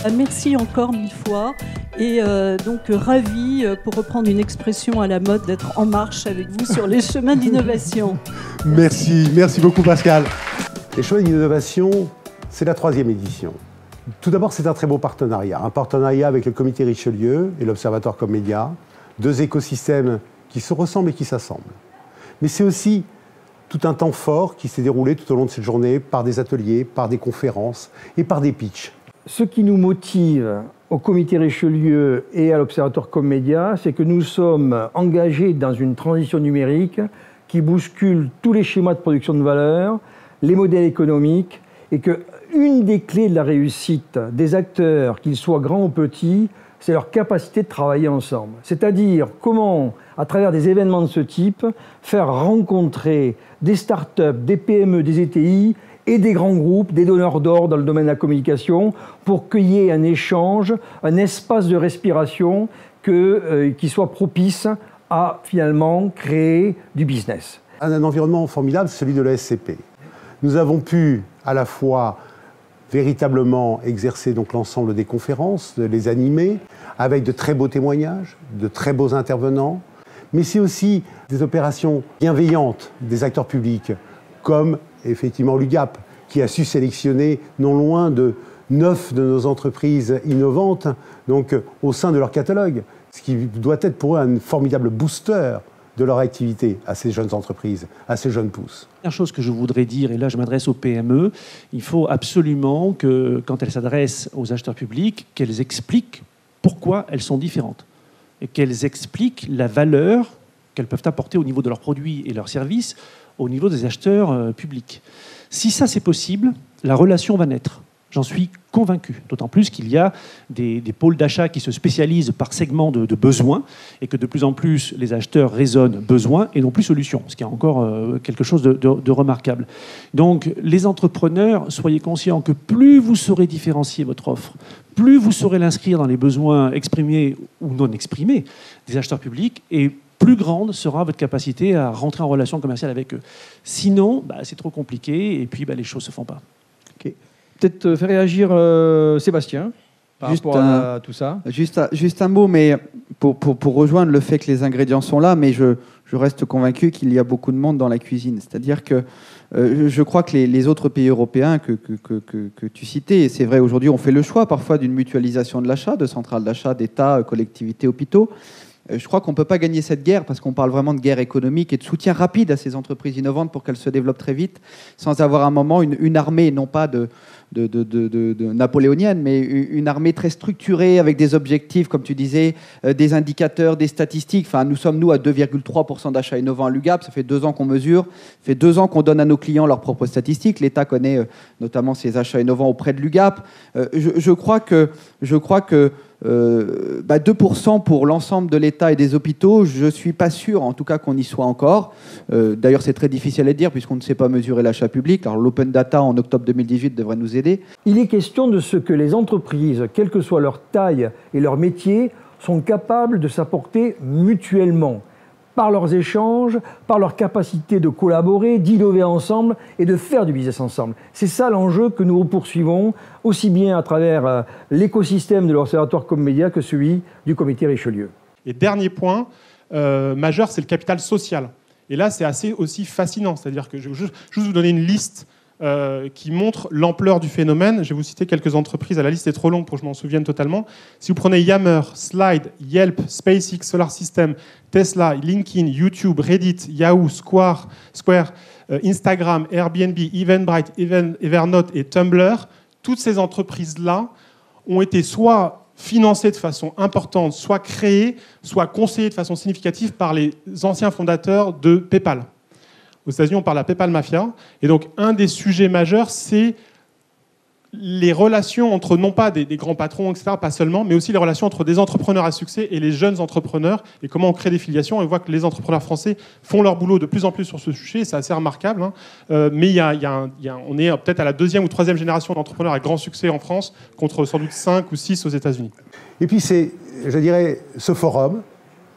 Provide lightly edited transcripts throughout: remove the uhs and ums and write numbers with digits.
Merci encore 1000 fois et donc ravi, pour reprendre une expression à la mode, d'être en marche avec vous sur les chemins d'innovation. Merci beaucoup Pascal. Les chemins d'innovation, c'est la 3e édition. Tout d'abord, c'est un très beau partenariat. Un partenariat avec le Comité Richelieu et l'Observatoire Commedia, 2 écosystèmes qui se ressemblent et qui s'assemblent. Mais c'est aussi tout un temps fort qui s'est déroulé tout au long de cette journée par des ateliers, par des conférences et par des pitchs. Ce qui nous motive au Comité Richelieu et à l'Observatoire Commedia, c'est que nous sommes engagés dans une transition numérique qui bouscule tous les schémas de production de valeur, les modèles économiques, et qu'une des clés de la réussite des acteurs, qu'ils soient grands ou petits, c'est leur capacité de travailler ensemble. C'est-à-dire comment, à travers des événements de ce type, faire rencontrer des startups, des PME, des ETI et des grands groupes, des donneurs d'ordre dans le domaine de la communication, pour qu'il y ait un échange, un espace de respiration qui soit propice à finalement créer du business. Un environnement formidable, celui de la SCP. Nous avons pu à la fois véritablement exercer donc l'ensemble des conférences, de les animer, avec de très beaux témoignages, de très beaux intervenants, mais c'est aussi des opérations bienveillantes des acteurs publics, comme effectivement l'UGAP, qui a su sélectionner non loin de 9 de nos entreprises innovantes donc, au sein de leur catalogue, ce qui doit être pour eux un formidable booster de leur activité à ces jeunes entreprises, à ces jeunes pousses. La première chose que je voudrais dire, et là je m'adresse aux PME, il faut absolument que, quand elles s'adressent aux acheteurs publics, qu'elles expliquent pourquoi elles sont différentes et qu'elles expliquent la valeur qu'elles peuvent apporter au niveau de leurs produits et leurs services au niveau des acheteurs publics. Si ça c'est possible, la relation va naître. J'en suis convaincu, d'autant plus qu'il y a des pôles d'achat qui se spécialisent par segment de besoins et que de plus en plus les acheteurs raisonnent besoin et non plus solution, ce qui est encore quelque chose de remarquable. Donc les entrepreneurs, soyez conscients que plus vous saurez différencier votre offre, plus vous saurez l'inscrire dans les besoins exprimés ou non exprimés des acheteurs publics, et plus grande sera votre capacité à rentrer en relation commerciale avec eux. Sinon, c'est trop compliqué et puis les choses ne se font pas. Okay. Peut-être faire réagir Sébastien par rapport à tout ça. Juste un mot, mais pour rejoindre le fait que les ingrédients sont là, mais je reste convaincu qu'il y a beaucoup de monde dans la cuisine. C'est-à-dire que je crois que les autres pays européens que tu citais, et c'est vrai aujourd'hui, on fait le choix parfois d'une mutualisation de l'achat, de centrales d'achat, d'État, collectivités, hôpitaux. Je crois qu'on ne peut pas gagner cette guerre parce qu'on parle vraiment de guerre économique et de soutien rapide à ces entreprises innovantes pour qu'elles se développent très vite, sans avoir à un moment une armée, non pas de napoléonienne, mais une armée très structurée avec des objectifs, comme tu disais, des indicateurs, des statistiques. Enfin, nous sommes, à 2,3% d'achats innovants à l'UGAP. Ça fait 2 ans qu'on mesure. Ça fait 2 ans qu'on donne à nos clients leurs propres statistiques. L'État connaît notamment ses achats innovants auprès de l'UGAP. Je crois que 2% pour l'ensemble de l'État et des hôpitaux, je ne suis pas sûr, en tout cas, qu'on y soit encore. D'ailleurs, c'est très difficile à dire puisqu'on ne sait pas mesurer l'achat public. Alors, l'Open Data, en octobre 2018, devrait nous aider. Il est question de ce que les entreprises, quelle que soit leur taille et leur métier, sont capables de s'apporter mutuellement, par leurs échanges, par leur capacité de collaborer, d'innover ensemble et de faire du business ensemble. C'est ça l'enjeu que nous poursuivons, aussi bien à travers l'écosystème de l'Observatoire Commedia que celui du Comité Richelieu. Et dernier point majeur, c'est le capital social. Et là, c'est assez aussi fascinant. C'est-à-dire que je vais juste vous donner une liste qui montre l'ampleur du phénomène. Je vais vous citer quelques entreprises. La liste est trop longue pour que je m'en souvienne totalement. Si vous prenez Yammer, Slide, Yelp, SpaceX, Solar System, Tesla, LinkedIn, YouTube, Reddit, Yahoo, Square, Instagram, Airbnb, Eventbrite, Evernote et Tumblr, toutes ces entreprises-là ont été soit financées de façon importante, soit créées, soit conseillées de façon significative par les anciens fondateurs de PayPal. Aux États-Unis, on parle de la PayPal Mafia. Et donc, un des sujets majeurs, c'est les relations entre, non pas des grands patrons, etc., pas seulement, mais aussi les relations entre des entrepreneurs à succès et les jeunes entrepreneurs, et comment on crée des filiations. Et on voit que les entrepreneurs français font leur boulot de plus en plus sur ce sujet, c'est assez remarquable. Mais on est peut-être à la 2e ou 3e génération d'entrepreneurs à grand succès en France, contre sans doute 5 ou 6 aux États-Unis. Et puis c'est, je dirais, ce forum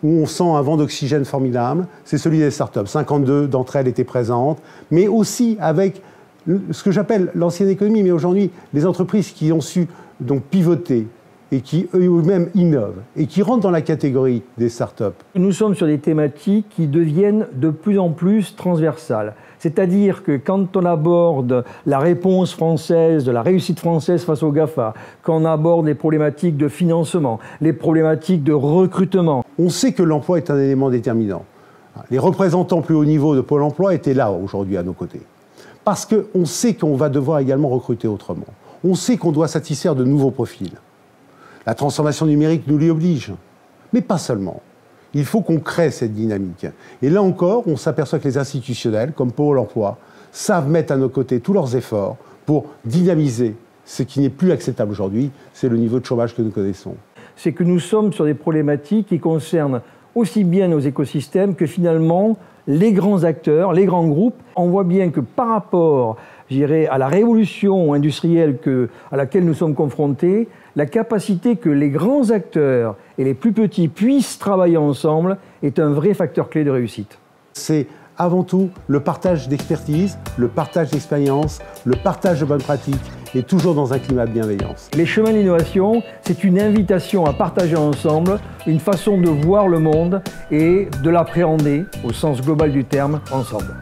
où on sent un vent d'oxygène formidable, c'est celui des startups. 52 d'entre elles étaient présentes, mais aussi avec ce que j'appelle l'ancienne économie, mais aujourd'hui, les entreprises qui ont su donc pivoter et qui eux-mêmes innovent et qui rentrent dans la catégorie des startups. Nous sommes sur des thématiques qui deviennent de plus en plus transversales. C'est-à-dire que quand on aborde la réponse française, de la réussite française face aux GAFA, quand on aborde les problématiques de financement, les problématiques de recrutement. On sait que l'emploi est un élément déterminant. Les représentants plus haut niveau de Pôle emploi étaient là aujourd'hui à nos côtés. Parce qu'on sait qu'on va devoir également recruter autrement. On sait qu'on doit satisfaire de nouveaux profils. La transformation numérique nous l'y oblige. Mais pas seulement. Il faut qu'on crée cette dynamique. Et là encore, on s'aperçoit que les institutionnels, comme Pôle emploi, savent mettre à nos côtés tous leurs efforts pour dynamiser ce qui n'est plus acceptable aujourd'hui, c'est le niveau de chômage que nous connaissons. C'est que nous sommes sur des problématiques qui concernent aussi bien nos écosystèmes que finalement les grands acteurs, les grands groupes. On voit bien que par rapport, je dirais, à la révolution industrielle à laquelle nous sommes confrontés, la capacité que les grands acteurs et les plus petits puissent travailler ensemble est un vrai facteur clé de réussite. C'est avant tout le partage d'expertise, le partage d'expérience, le partage de bonnes pratiques et toujours dans un climat de bienveillance. Les chemins de l'innovation, c'est une invitation à partager ensemble une façon de voir le monde et de l'appréhender au sens global du terme ensemble.